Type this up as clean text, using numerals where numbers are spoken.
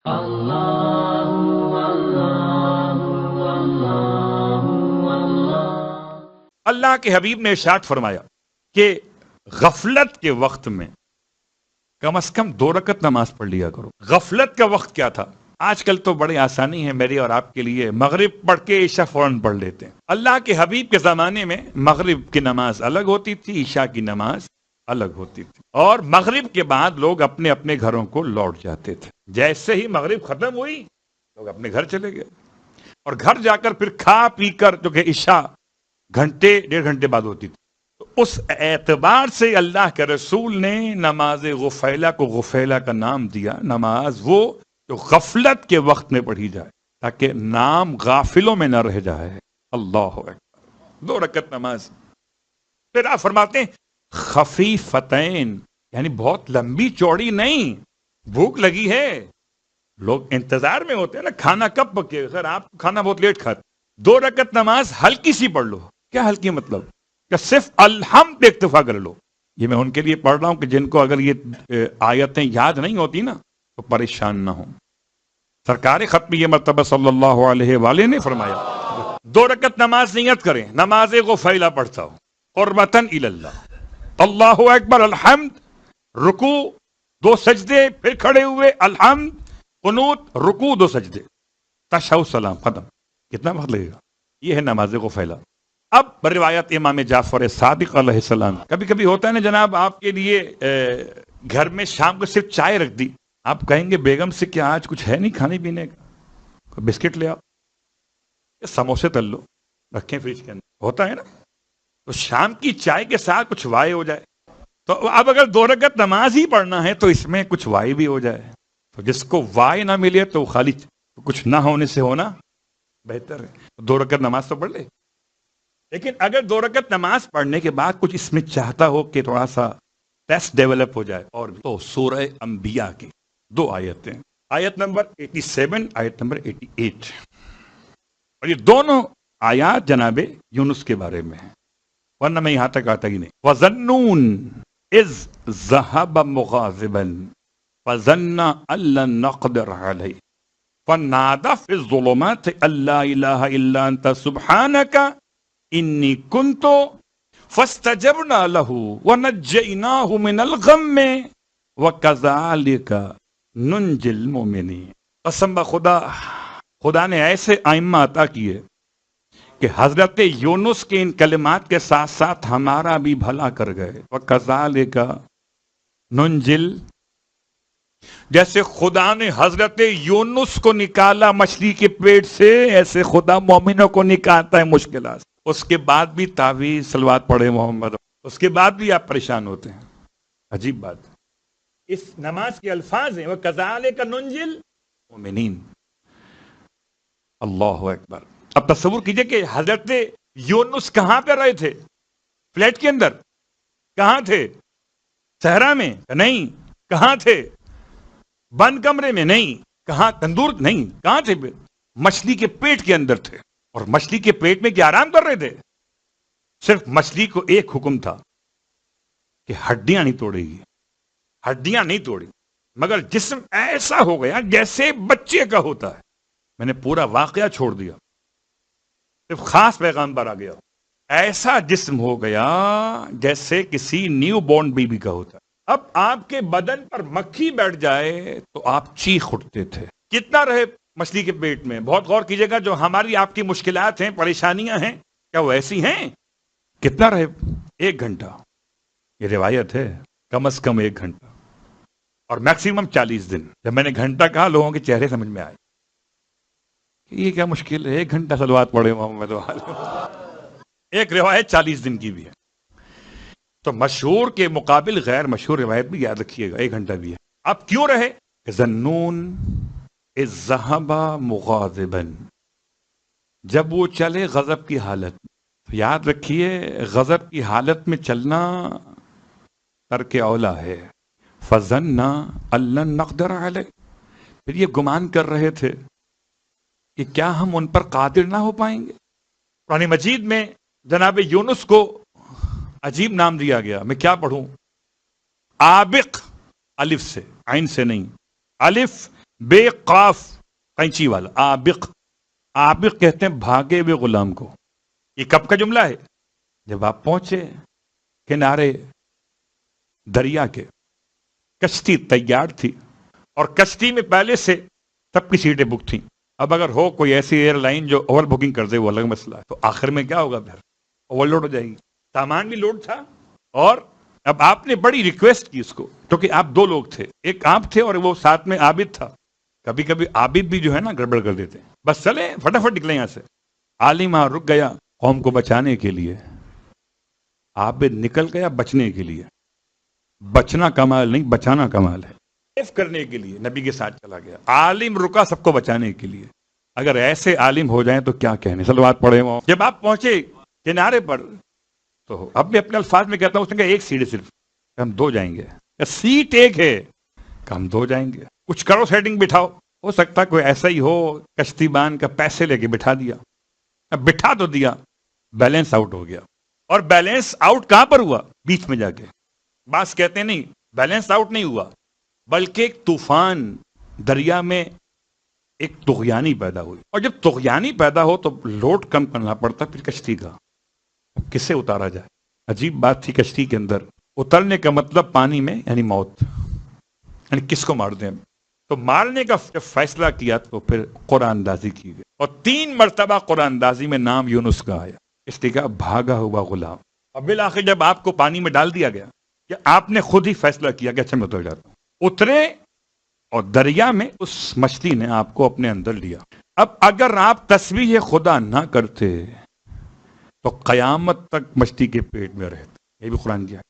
اللہ کے حبیب نے ارشاد فرمایا کہ غفلت کے وقت میں کم از کم 2 رکعت نماز پڑھ لیا کرو. غفلت کا وقت کیا تھا؟ آج کل تو بڑی آسانی ہے میری اور آپ کے لیے، مغرب پڑھ کے عشاء فوراً پڑھ لیتے ہیں. اللہ کے حبیب کے زمانے میں مغرب کی نماز الگ ہوتی تھی، عشاء کی نماز الگ ہوتی تھی، اور مغرب کے بعد لوگ اپنے اپنے گھروں کو لوٹ جاتے تھے. جیسے ہی مغرب ختم ہوئی لوگ اپنے گھر چلے گئے، اور گھر جا کر پھر کھا پی کر، جو کہ عشاء گھنٹے 1.5 گھنٹے بعد ہوتی تھی، تو اس اعتبار سے اللہ کے رسول نے نماز غفیلہ کو غفیلہ کا نام دیا. نماز وہ جو غفلت کے وقت میں پڑھی جائے تاکہ نام غافلوں میں نہ رہ جائے. اللہ اکبر. 2 رکعت نماز. پھر آپ فرماتے ہیں خفیفتین، یعنی بہت لمبی چوڑی نہیں. بھوک لگی ہے، لوگ انتظار میں ہوتے ہیں نا، کھانا کب پکے. خیر آپ کھانا بہت لیٹ کھاتے. 2 رکعت نماز ہلکی سی پڑھ لو. کیا ہلکی مطلب؟ کہ صرف الحمد پہ اکتفا کر لو. یہ میں ان کے لیے پڑھ رہا ہوں کہ جن کو اگر یہ آیتیں یاد نہیں ہوتی نا تو پریشان نہ ہوں. سرکار ختم یہ مرتبہ صلی اللہ علیہ وآلہ نے فرمایا 2 رکعت نماز نیت کریں، نماز غفیلہ پڑھتا ہوں قربتاً الی اللہ. اللہ اکبر، الحمد، رکوع 2 سجدے، پھر کھڑے ہوئے الحمد، قنوت، رکوع 2 سجدے، تشہد، سلام، ختم. کتنا وقت لگے گا؟ یہ ہے نماز غفیلہ. اب روایت امام جعفر صادق علیہ السلام. کبھی کبھی ہوتا ہے نا جناب، آپ کے لیے گھر میں شام کو صرف چائے رکھ دی، آپ کہیں گے بیگم سے کہ آج کچھ ہے نہیں کھانے پینے کا، کوئی بسکٹ لے آؤ، سموسے تل لو، رکھیں فریج کے اندر. ہوتا ہے نا. تو شام کی چائے کے ساتھ کچھ وائے ہو جائے. تو اب اگر 2 رکعت نماز ہی پڑھنا ہے تو اس میں کچھ وائے بھی ہو جائے. تو جس کو وائے نہ ملے تو خالی کچھ نہ ہونے سے ہونا بہتر ہے. 2 رکعت نماز تو پڑھ لے. لیکن اگر 2 رکعت نماز پڑھنے کے بعد کچھ اس میں چاہتا ہو کہ تھوڑا سا ٹیسٹ ڈیولپ ہو جائے اور بھی، تو سورہ انبیاء کی 2 آیتیں، آیت نمبر 87، آیت نمبر 88. اور یہ دونوں آیات جناب یونس کے بارے میں ہیں، ورنہ میں یہاں تک آتا ہی نہیں. وَظَنُّونَ إِذْ ذَهَبَ مُغَاضِبًا فَظَنَّ أَن لَّن نَّقْدِرَ عَلَيْهِ فَنَادَىٰ فِي الظُّلُمَاتِ أَن لَّا إِلَٰهَ إِلَّا أَنتَ سُبْحَانَكَ إِنِّي كُنتُ فَاسْتَجَبْنَا لَهُ وَنَجَّيْنَاهُ مِنَ الْغَمِّ وَكَذَٰلِكَ نُنجِي الْمُؤْمِنِينَ. قسم بخدا، خدا نے ایسے ائمہ عطا کیے کہ حضرت یونس کے ان کلمات کے ساتھ ساتھ ہمارا بھی بھلا کر گئے. وَكَذَٰلِكَ نُنجِل، جیسے خدا نے حضرت یونس کو نکالا مچھلی کے پیٹ سے، ایسے خدا مومنوں کو نکالتا ہے مشکلات سے. اس کے بعد بھی تعویذ صلوات پڑھے محمد، اس کے بعد بھی آپ پریشان ہوتے ہیں. عجیب بات. اس نماز کے الفاظ ہیں وَكَذَٰلِكَ نُنجِل الْمُؤْمِنِينَ. اللہ اکبر. اب تصور کیجئے کہ حضرت یونس کہاں پہ رہے تھے؟ فلیٹ کے اندر؟ کہاں تھے؟ صحرا میں؟ نہیں. کہاں تھے؟ بند کمرے میں؟ نہیں. کہاں؟ تندور؟ نہیں. کہاں تھے؟ مچھلی کے پیٹ کے اندر تھے. اور مچھلی کے پیٹ میں کیا آرام کر رہے تھے؟ صرف مچھلی کو ایک حکم تھا کہ ہڈیاں نہیں توڑے گی، ہڈیاں نہیں توڑی، مگر جسم ایسا ہو گیا جیسے بچے کا ہوتا ہے. میں نے پورا واقعہ چھوڑ دیا، صرف خاص پیغام پر آ گیا. ایسا جسم ہو گیا جیسے کسی نیو بورن بیبی کا ہوتا ہے. اب آپ کے بدن پر مکھی بیٹھ جائے تو آپ چیخ اٹھتے تھے. کتنا رہے مچھلی کے پیٹ میں؟ بہت غور کیجئے گا، جو ہماری آپ کی مشکلات ہیں، پریشانیاں ہیں، کیا وہ ایسی ہیں؟ کتنا رہے؟ 1 گھنٹہ. یہ روایت ہے، کم از کم 1 گھنٹہ، اور میکسیمم 40 دن. جب میں نے گھنٹہ کہا لوگوں کے چہرے سمجھ میں آئے. یہ کیا مشکل ہے 1 گھنٹہ صلوات پڑھے محمد والے. ایک روایت 40 دن کی بھی ہے. تو مشہور کے مقابل غیر مشہور روایت بھی یاد رکھیے گا، 1 گھنٹہ بھی ہے. اب کیوں رہے؟ ظنون اذ ذهب مغاضبا، جب وہ چلے غضب کی حالت میں. یاد رکھیے غضب کی حالت میں چلنا ترک اولا ہے. فظن ان لن نقدر علیہ، پھر یہ گمان کر رہے تھے کہ کیا ہم ان پر قادر نہ ہو پائیں گے. قرآن مجید میں جناب یونس کو عجیب نام دیا گیا. میں کیا پڑھوں؟ آبق، الف سے، عین سے نہیں، الف بے قاف قینچی والا، آبق، آبق کہتے ہیں بھاگے ہوئے غلام کو. یہ کب کا جملہ ہے؟ جب آپ پہنچے کنارے دریا کے، کشتی تیار تھی اور کشتی میں پہلے سے سب کی سیٹیں بک تھیں. اب اگر ہو کوئی ایسی ایئر لائن جو اوور بکنگ کر دے وہ الگ مسئلہ ہے، تو آخر میں کیا ہوگا؟ پھر اوور لوڈ ہو جائے گی. سامان بھی لوڈ تھا اور اب آپ نے بڑی ریکویسٹ کی اس کو، کیونکہ آپ دو لوگ تھے، ایک آپ تھے اور وہ ساتھ میں عابد تھا. کبھی کبھی عابد بھی جو ہے نا گڑبڑ کر دیتے ہیں. بس چلے فٹافٹ نکلے یہاں سے. عالم وہاں رک گیا قوم کو بچانے کے لیے، عابد نکل گیا بچنے کے لیے. بچنا کمال نہیں، بچانا کمال ہے. سیف کرنے کے لیے نبی کے ساتھ چلا گیا. عالم رکا سب کو بچانے کے لیے. اگر ایسے عالم ہو جائیں تو کیا کہنے. صلوات پڑھے وہ. جب آپ پہنچے کنارے پر تو اپنے الفاظ میں کہتا ہوں، اس نے کہا ایک سیٹ ہے صرف، ہم دو جائیں گے. سیٹ ایک ہے کہ ہم دو جائیں گے. کچھ کرو سیٹنگ بٹھاؤ. ہو سکتا کوئی ایسا ہی ہو کشتی بان کا پیسے لے کے بٹھا دیا. اب بٹھا تو دیا، بیلنس آؤٹ ہو گیا. اور بیلنس آؤٹ کہاں پر ہوا؟ بیچ میں جا کے. بعض کہتے ہیں نہیں، بیلنس آؤٹ نہیں ہوا بلکہ ایک طوفان دریا میں ایک طغیانی پیدا ہوئی. اور جب طغیانی پیدا ہو تو لوڈ کم کرنا پڑتا پھر کشتی کا. کس سے اتارا جائے؟ عجیب بات تھی. کشتی کے اندر اترنے کا مطلب پانی میں یعنی موت، یعنی کس کو مار دیں. تو مارنے کا جب فیصلہ کیا تو پھر قرآن اندازی کی گئی اور 3 مرتبہ قرآن اندازی میں نام یونس کا آیا. اس لیے کہا بھاگا ہوا غلام. اور بالآخر جب آپ کو پانی میں ڈال دیا گیا کہ آپ نے خود ہی فیصلہ کیا کہ اچھا میں اتر جاتا ہوں، اترے اور دریا میں اس مچھلی نے آپ کو اپنے اندر لیا. اب اگر آپ تسبیح خدا نہ کرتے تو قیامت تک مچھلی کے پیٹ میں رہتے. یہ بھی قرآن کی ہے.